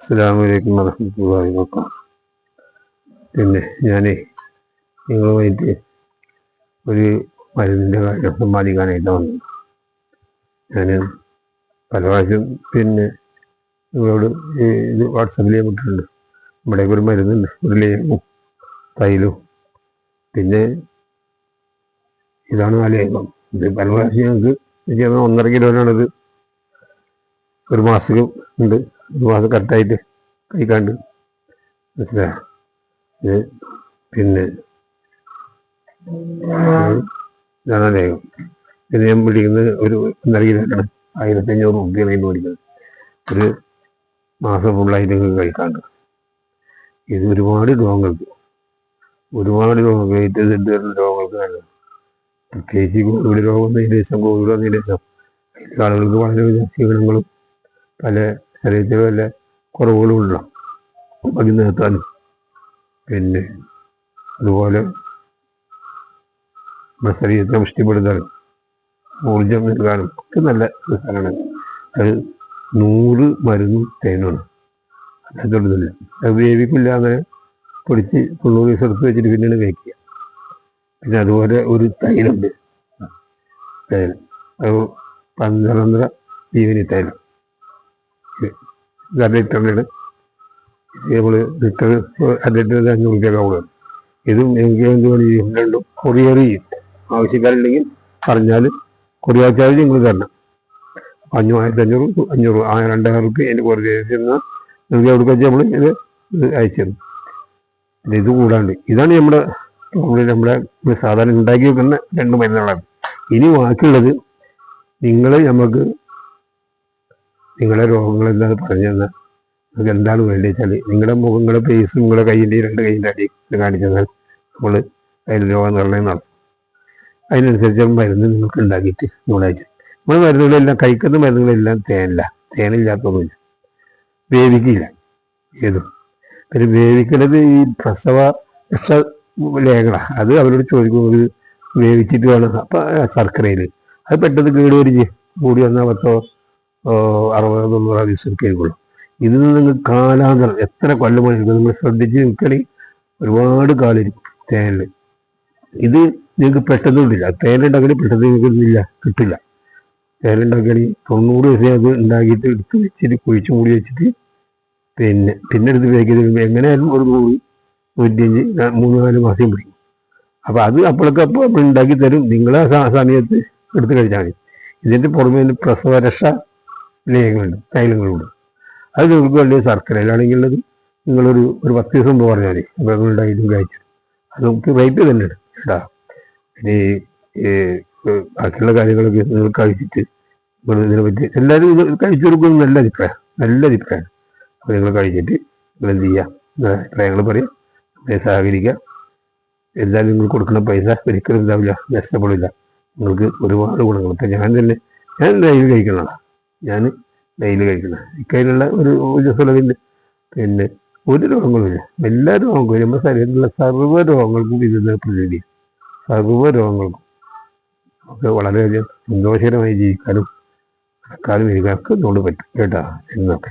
അസ്സലാമു അലൈക്കും വറഹ്മത്തുള്ളാഹി വബറകാതുഹു. പിന്നെ ഞാൻ നിങ്ങളുമായിട്ട് ഒരു മരുന്നിൻ്റെ കാര്യം സമ്പാദിക്കാനായിട്ട് വന്നു. ഞാൻ പല പ്രാവശ്യം പിന്നെ നിങ്ങളോട് ഇത് വാട്സപ്പിൽ വിട്ടിട്ടുണ്ട്. നമ്മുടെ ഒരു മരുന്നുണ്ട്, ഒരു ലേഹവും തൈലും. പിന്നെ ഇതാണ് ആ ലേഹം. ഇത് പല പ്രാവശ്യം ഞങ്ങൾക്ക് 1.5 കിലോനാണിത്. ഒരു മാസം ഉണ്ട്, ഒരു മാസം കറക്റ്റായിട്ട് കഴിക്കാണ്ട് മനസ്സിലായോ. ഇത് പിന്നെ ഇതാണ് ലേഹം. ഇത് ഞാൻ പിടിക്കുന്നത് ഒരു 1.5 കിലോനാണ്. 1500 രൂപയാണ് ഇന്ന് പിടിക്കുന്നത്. ഒരു മാസം ഫുള്ളായിട്ട് നിങ്ങൾക്ക് കഴിക്കാണ്ട്. ഇത് ഒരുപാട് രോഗങ്ങൾക്ക് വെയിറ്റ് വരുന്ന രോഗങ്ങൾക്ക് നല്ലത്. പ്രത്യേകിച്ച് കോവിഡ് രോഗം വന്നതിന് ശേഷം ആളുകൾക്ക് വളരെ ക്ഷീണങ്ങളും പല ശരീരത്തിൽ വല്ല കുറവുകളും ഉണ്ടാകും. അത് നിർത്താനും പിന്നെ അതുപോലെ നമ്മുടെ ശരീരത്തെ പുഷ്ടിപ്പെടുത്താനും ഊർജം നൽകാനും ഒക്കെ നല്ല സാധനമാണ്. അത് 100 മരുന്നും തേനുമാണ്. അല്ലാത്തല്ല അത് വേവിക്കില്ല. അങ്ങനെ പൊടിച്ച് 90 ദിവസം എടുത്ത് വെച്ചിട്ട് പിന്നീട് കഴിക്കുക. പിന്നെ അതുപോലെ ഒരു തൈലുണ്ട്, തൈലം അത് 12 ജീവനി തൈലം. ഇത് 1 ലിറ്ററിനാണ്. നമ്മൾ ലിറ്റർ 1 ലിറ്റർ 500 രൂപ. ഇതും എനിക്ക് രണ്ടും കൊറിയർ ചെയ്യും. ആവശ്യക്കാരുണ്ടെങ്കിൽ പറഞ്ഞാൽ കൊറിയർ ചാർജ് നിങ്ങൾ തരണം. 1500 500 2000 റുപ്യ എൻ്റെ കൊറിയർ ചെന്നാൽ നിങ്ങൾക്ക് എവിടെ വെച്ചാൽ നമ്മൾ ഇത് അയച്ചു തരും. പിന്നെ ഇത് കൂടാണ്ട് ഇതാണ് നമ്മുടെ സാധാരണ ഉണ്ടാക്കി വെക്കുന്ന 2 മരുന്നുകളാണ്. ഇനി ബാക്കിയുള്ളത് നമുക്ക് നിങ്ങളുടെ രോഗങ്ങളെന്താ പറഞ്ഞു തന്നാൽ നിങ്ങൾക്ക് എന്താണ് വേണ്ടി വെച്ചാൽ നിങ്ങളുടെ മുഖങ്ങളുടെ ഫേസും നിങ്ങളുടെ കയ്യിൻ്റെ 2 കൈയിൻ്റെ അടി കാണിച്ചു തന്നാൽ നമ്മൾ അതിൽ രോഗനിർണയം നടത്തും. അതിനനുസരിച്ച് മരുന്ന് നിങ്ങൾക്ക് ഉണ്ടാക്കിയിട്ട് നമ്മൾ അയച്ചു. നമ്മൾ മരുന്നുകളെല്ലാം കഴിക്കുന്ന മരുന്നുകളെല്ലാം തേനില്ലാത്തൊന്നുമില്ല, വേവിക്കില്ല ഏതും. പിന്നെ വേവിക്കുന്നത് ഈ പ്രസവ ലേഖകളാണ്. അത് അവരോട് ചോദിക്കുന്നത് വേവിച്ചിട്ട് വേണം. അപ്പം ശർക്കരയിൽ അത് പെട്ടെന്ന് കേടുവരിച്ച് കൂടി വന്നാൽ 10 60 90 ദിവസം എടുക്കുള്ളൂ. ഇത് നിങ്ങൾ കാലാന്തരം എത്ര കൊല്ലമായിരിക്കും നിങ്ങൾ ശ്രദ്ധിച്ച് നിൽക്കണമെങ്കിൽ ഒരുപാട് കാലമായിരിക്കും തേനിൽ. ഇത് നിങ്ങൾക്ക് പെട്ടെന്ന് കിട്ടില്ല. തേനുണ്ടാക്കണി പെട്ടെന്ന് നിങ്ങൾക്ക് കിട്ടില്ല. തേനുണ്ടാക്കണി 90 ദിവസം അത് ഉണ്ടാക്കിയിട്ട് എടുത്ത് വെച്ചിട്ട് കുഴിച്ച് മൂടി വെച്ചിട്ട് പിന്നെ എടുത്ത് ഉപയോഗിക്കുന്നത് എങ്ങനെയായാലും ഒരു 100 105 3-4 മാസം പിടിക്കും. അപ്പോൾ അത് അപ്പോഴൊക്കെ ഉണ്ടാക്കി തരും. നിങ്ങളെ സമയത്ത് എടുത്ത് കഴിച്ചാൽ മതി. ഇതിൻ്റെ പുറമെ പ്രസവരക്ഷ ലേഹങ്ങളുണ്ട്, തൈലങ്ങളുണ്ട്. അത് നിങ്ങൾക്ക് വലിയ ശർക്കരയിലാണെങ്കിലുള്ളത് നിങ്ങളൊരു 10 ദിവസം മുമ്പ് പറഞ്ഞാൽ മതി. അപ്പോൾ നിങ്ങളുണ്ടായിട്ടും കഴിച്ചു. അത് നമുക്ക് റേറ്റ് തന്നെയാണ് കേട്ടോ. പിന്നെ ബാക്കിയുള്ള കാര്യങ്ങളൊക്കെ നിങ്ങൾ കഴിച്ചിട്ട് നിങ്ങൾ ഇതിനെപ്പറ്റി എല്ലാവരും ഇത് കഴിച്ചു കൊടുക്കുന്നത് നല്ല അഭിപ്രായമാണ്. അപ്പോൾ നിങ്ങൾ കഴിച്ചിട്ട് നിങ്ങൾ എന്ത് ചെയ്യുക, അഭിപ്രായങ്ങൾ പറയാം, സഹകരിക്കുക. എന്തായാലും നിങ്ങൾ കൊടുക്കുന്ന പൈസ ഒരിക്കലും ഉണ്ടാവില്ല, നഷ്ടപ്പെടില്ല. നിങ്ങൾക്ക് ഒരുപാട് ഗുണങ്ങൾ. ഇപ്പം ഞാൻ ഡെയിലി കഴിക്കുന്നതാണ്. ഇക്കതിനുള്ള ഒരു ഊർജ്ജസ്വലതയുണ്ട്. പിന്നെ ഒരു രോഗങ്ങളുമില്ല. എല്ലാ രോഗങ്ങളും നമ്മുടെ ശരീരത്തിലുള്ള സർവ്വ രോഗങ്ങൾക്കും ഇതിന് പ്രതിവിധി. സർവ്വ രോഗങ്ങൾക്കും ഒക്കെ വളരെയധികം സന്തോഷകരമായി ജീവിക്കാനും നടക്കാനും ഇരിക്കാനൊക്കെ നമ്മളോട് പറ്റും കേട്ടോ. എന്നൊക്കെ